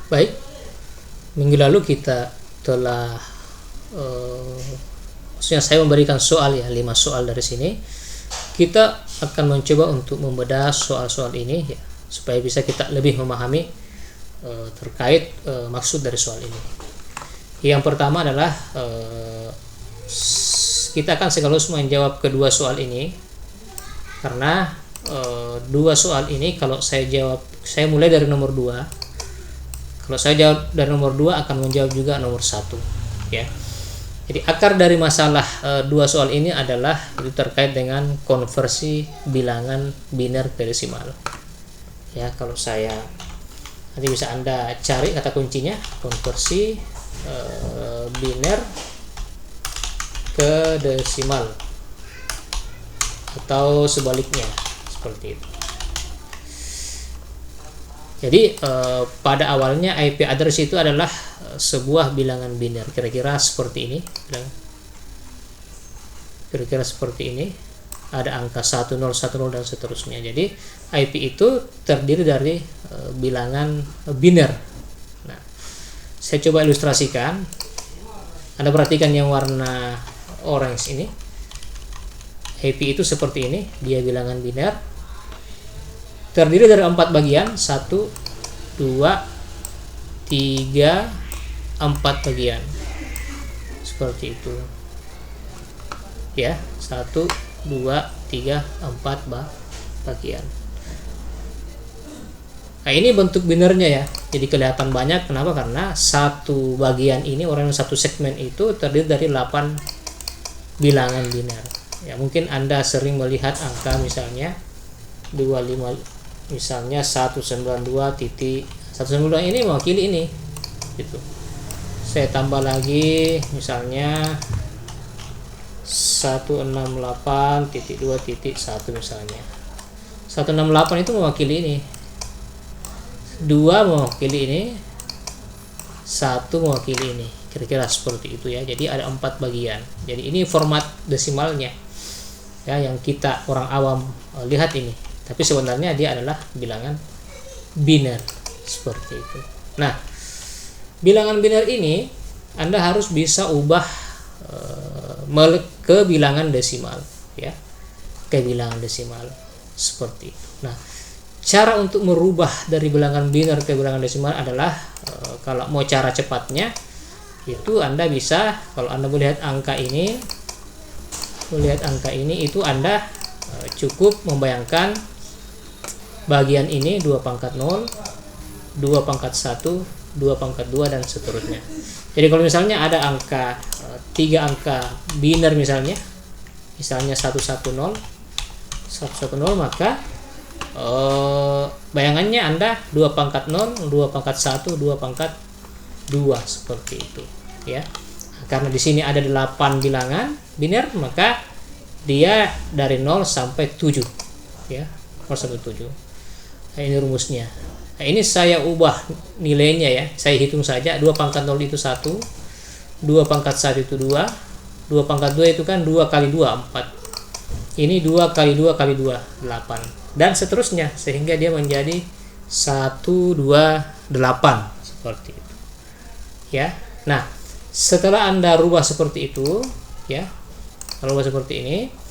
Baik, minggu lalu kita telah maksudnya saya memberikan soal ya, 5 soal dari sini. Kita akan mencoba untuk membedah soal-soal ini ya, supaya bisa kita lebih memahami terkait maksud dari soal ini. Yang pertama adalah kita akan sekaligus menjawab kedua soal ini, karena dua soal ini kalau saya jawab, saya mulai dari nomor 2. Kalau saya jawab dari nomor 2 akan menjawab juga nomor 1 ya. Jadi akar dari masalah dua soal ini adalah itu terkait dengan konversi bilangan biner ke desimal. Ya, kalau saya nanti bisa Anda cari kata kuncinya, konversi biner ke desimal atau sebaliknya seperti itu. Jadi pada awalnya IP address itu adalah sebuah bilangan biner, kira-kira seperti ini. Kira-kira seperti ini. Ada angka 1010 dan seterusnya. Jadi IP itu terdiri dari bilangan biner. Nah, saya coba ilustrasikan. Anda perhatikan yang warna orange ini. IP itu seperti ini, dia bilangan biner. Terdiri dari 4 bagian, 1, 2, 3, 4 bagian. Seperti itu. Ya, 1, 2, 3, 4 bagian. Nah, ini bentuk binernya ya. Jadi kelihatan banyak. Kenapa? Karena satu bagian ini, satu segmen itu terdiri dari 8 bilangan biner. Ya, mungkin Anda sering melihat angka misalnya 25, misalnya 192 ini mewakili ini gitu. Saya tambah lagi misalnya 168.2.1 misalnya. 168 itu mewakili ini, 2 mewakili ini, 1 mewakili ini. Kira-kira seperti itu ya. Jadi ada 4 bagian. Jadi ini format desimalnya ya, yang kita orang awam lihat ini. Tapi sebenarnya dia adalah bilangan biner seperti itu. Nah, bilangan biner ini Anda harus bisa ubah ke bilangan desimal ya, ke bilangan desimal seperti itu. Nah, cara untuk merubah dari bilangan biner ke bilangan desimal adalah kalau mau cara cepatnya itu Anda bisa, kalau Anda melihat angka ini, itu Anda cukup membayangkan bagian ini 2 pangkat 0, 2 pangkat 1, 2 pangkat 2 dan seterusnya. Jadi kalau misalnya ada angka 3 angka biner misalnya 110, maka bayangannya Anda 2 pangkat 0, 2 pangkat 1, 2 pangkat 2 seperti itu ya. Karena di sini ada 8 bilangan biner, maka dia dari 0 sampai 7 ya, 0 sampai 7. Nah, ini rumusnya. Nah, ini saya ubah nilainya ya. Saya hitung saja. 2 pangkat 0 itu 1, 2 pangkat 1 itu 2, 2 pangkat 2 itu kan 2 kali 2, 4. Ini 2 kali 2 kali 2, 8. Dan seterusnya, sehingga dia menjadi 128 seperti itu. Ya. Nah, setelah Anda rubah seperti itu, ya. Rubah seperti ini,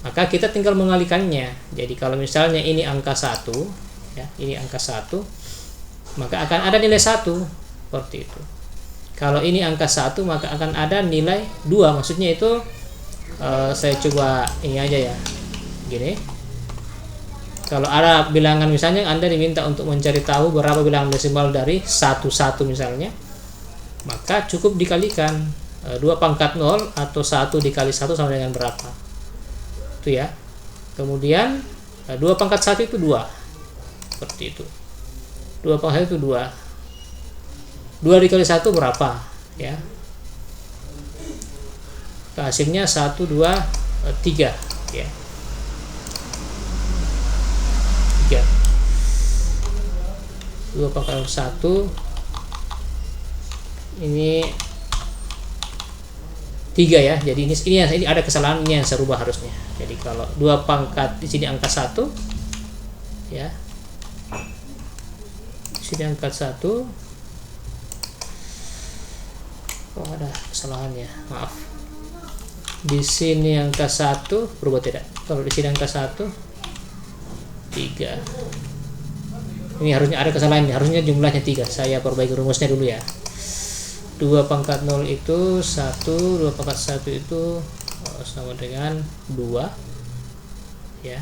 maka kita tinggal mengalikannya. Jadi kalau misalnya ini angka 1 ya, ini angka 1, maka akan ada nilai 1 seperti itu. Kalau ini angka 1, maka akan ada nilai 2. Maksudnya itu saya coba ini aja ya, gini. Kalau ada bilangan misalnya Anda diminta untuk mencari tahu berapa bilangan desimal dari 11 misalnya, maka cukup dikalikan 2 pangkat 0 atau 1 dikali 1 sama dengan berapa itu ya. Kemudian 2 pangkat 1 itu 2 seperti itu. 2 pangkat 1 itu 2. 2 dikali 1 berapa ya, hasilnya 1, 2, 3 ya, 3. 2 pangkat 1 ini 3 ya. Jadi ini ada kesalahan, ini yang saya rubah harusnya. Jadi kalau 2 pangkat di sini angka 1 ya, di sini angka 1, Oh, ada kesalahannya, maaf. Di sini angka 1 berubah tidak? Kalau di sini angka 1 3. Ini harusnya ada kesalahannya, harusnya jumlahnya 3. Saya perbaiki rumusnya dulu ya. 2 pangkat 0 itu 1, 2 pangkat 1 itu sama dengan 2 ya.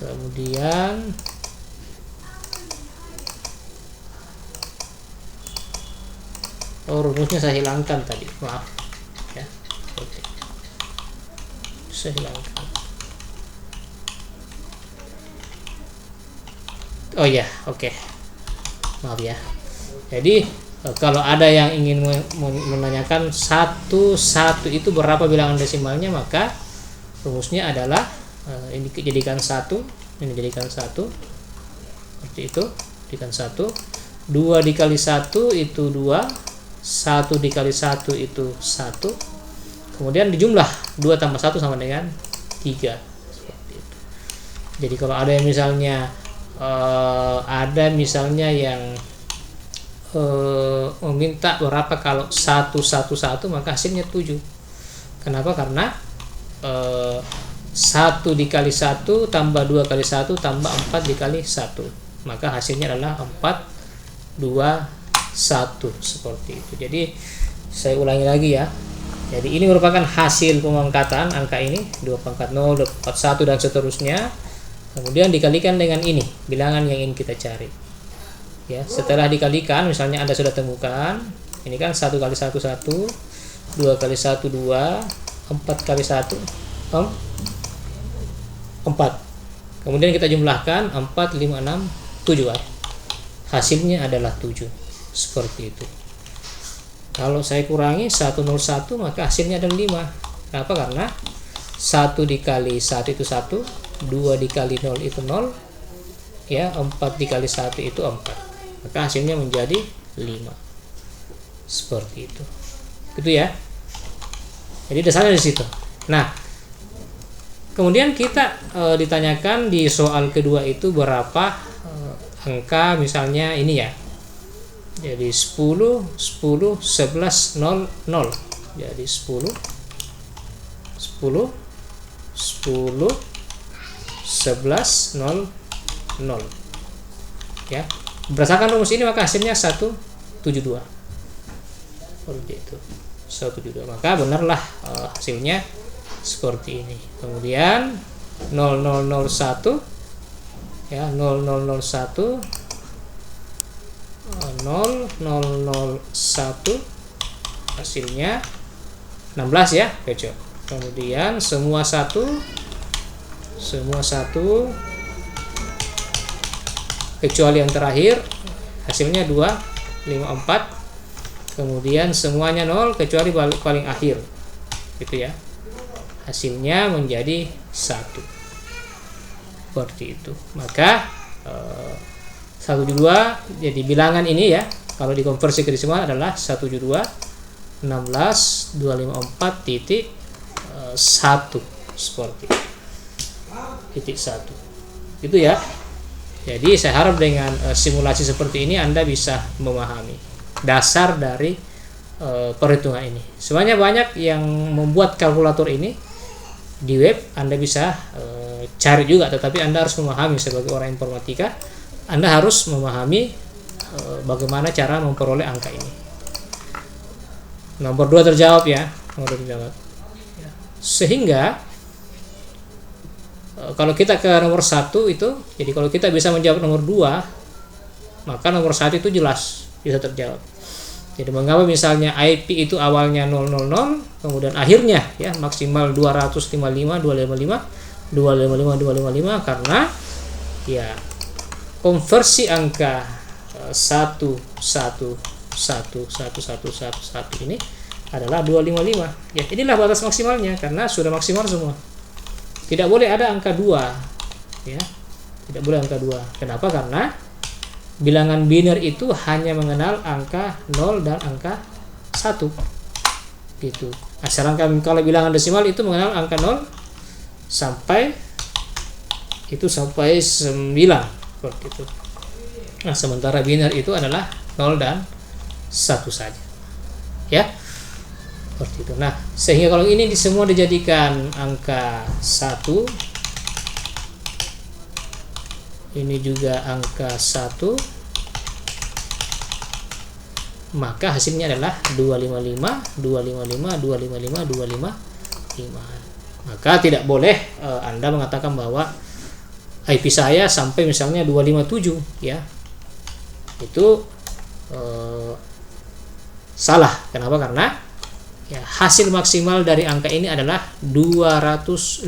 Kemudian rumusnya saya hilangkan tadi, maaf ya. Oke. Saya hilangkan. Oh ya, oke. Maaf ya. Jadi kalau ada yang ingin menanyakan satu itu berapa bilangan desimalnya, maka rumusnya adalah ini jadikan 1, ini jadikan 1 seperti itu, jadikan 1, 2 dikali 1 itu 2, 1 dikali 1 itu 1, kemudian dijumlah 2 tambah 1 sama dengan 3 seperti itu. Jadi kalau ada yang misalnya yang meminta berapa kalau 1 maka hasilnya 7. Kenapa? Karena 1 dikali 1 tambah 2 kali 1 tambah 4 dikali 1, maka hasilnya adalah 4, 2, 1 seperti itu. Jadi saya ulangi lagi ya. Jadi ini merupakan hasil pemangkatan angka ini 2 pangkat 0, 2 pangkat 1 dan seterusnya. Kemudian dikalikan dengan ini bilangan yang ingin kita cari. Ya, setelah dikalikan, misalnya Anda sudah temukan, ini kan 1 kali 1 1, 2 kali 1 2, 4 kali 1 4. Kemudian kita jumlahkan 4, 5, 6, 7 ya. Hasilnya adalah 7. Seperti itu. Kalau saya kurangi 101 maka hasilnya adalah 5. Kenapa? Karena 1 dikali 1 itu 1, 2 dikali 0 itu 0, ya, 4 dikali 1 itu 4. Maka hasilnya menjadi 5. Seperti itu. Gitu ya. Jadi dasarnya di situ. Nah, kemudian kita ditanyakan di soal kedua itu berapa angka, misalnya ini ya. Jadi 10, 10, 11, 0, 0. Jadi 10, 10, 10, 11, 0, 0. Ya. Berdasarkan rumus ini maka hasilnya 172. Seperti itu. 172. Maka benarlah hasilnya seperti ini. Kemudian 0001 ya, 0001 0001 hasilnya 16 ya, kecil. Kemudian semua satu kecuali yang terakhir hasilnya 254. Kemudian semuanya 0 kecuali paling akhir, gitu ya. Hasilnya menjadi 1. Seperti itu. Maka 172 jadi bilangan ini ya, kalau dikonversi ke desimal adalah 172 16.254.1 seperti titik 1. Itu ya. Jadi saya harap dengan simulasi seperti ini Anda bisa memahami dasar dari perhitungan ini. Sebenarnya banyak yang membuat kalkulator ini di web, Anda bisa cari juga, tetapi Anda harus memahami sebagai orang informatika, Anda harus memahami bagaimana cara memperoleh angka ini. Nomor 2 terjawab ya, nomor 2 terjawab. Sehingga kalau kita ke nomor 1 itu, jadi kalau kita bisa menjawab nomor 2, maka nomor 1 itu jelas bisa terjawab. Jadi mengapa misalnya IP itu awalnya 000, kemudian akhirnya ya maksimal 255, 255, karena ya konversi angka 1111111 ini adalah 255. Ya, inilah batas maksimalnya karena sudah maksimal semua. Tidak boleh ada angka 2 ya. Tidak boleh angka 2. Kenapa? Karena bilangan biner itu hanya mengenal angka 0 dan angka 1. Gitu. Sedangkan kalau bilangan desimal itu mengenal angka 0 sampai 9 seperti itu. Nah, sementara biner itu adalah 0 dan 1 saja. ya, seperti itu. Nah, sehingga kalau ini semua dijadikan angka 1, ini juga angka 1, maka hasilnya adalah 255, 255, 255, 255. Maka tidak boleh Anda mengatakan bahwa IP saya sampai misalnya 257, ya. Itu salah. Kenapa? Karena ya, hasil maksimal dari angka ini adalah 255.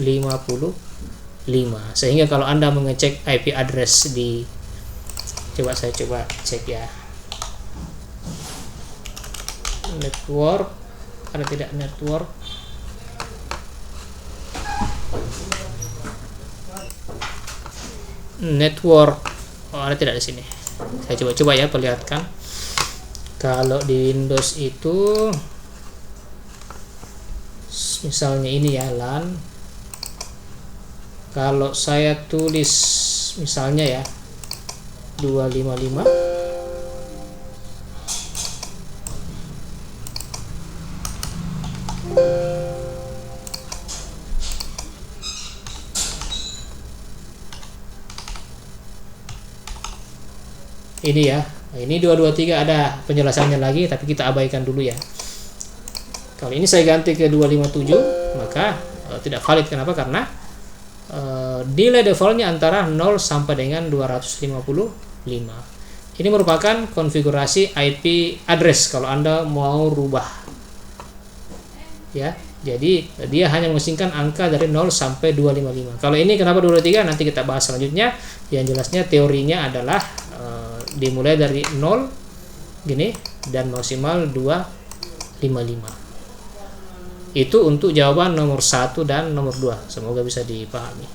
Sehingga kalau Anda mengecek IP address di, saya coba cek ya, network, ada tidak network, oh ada tidak di sini. Saya coba ya, perlihatkan. Kalau di Windows itu misalnya ini ya, LAN. Kalau saya tulis misalnya ya 255, ini ya, ini 223 ada penjelasannya lagi, tapi kita abaikan dulu ya. Kalau ini saya ganti ke 257, maka tidak valid. Kenapa? Karena delay defaultnya antara 0 sampai dengan 255. Ini merupakan konfigurasi IP address kalau Anda mau rubah, ya. Jadi dia hanya mengisingkan angka dari 0 sampai 255. Kalau ini kenapa 223, nanti kita bahas selanjutnya. Yang jelasnya teorinya adalah dimulai dari 0 gini dan maksimal 255. Itu untuk jawaban nomor 1 dan nomor 2. Semoga bisa dipahami.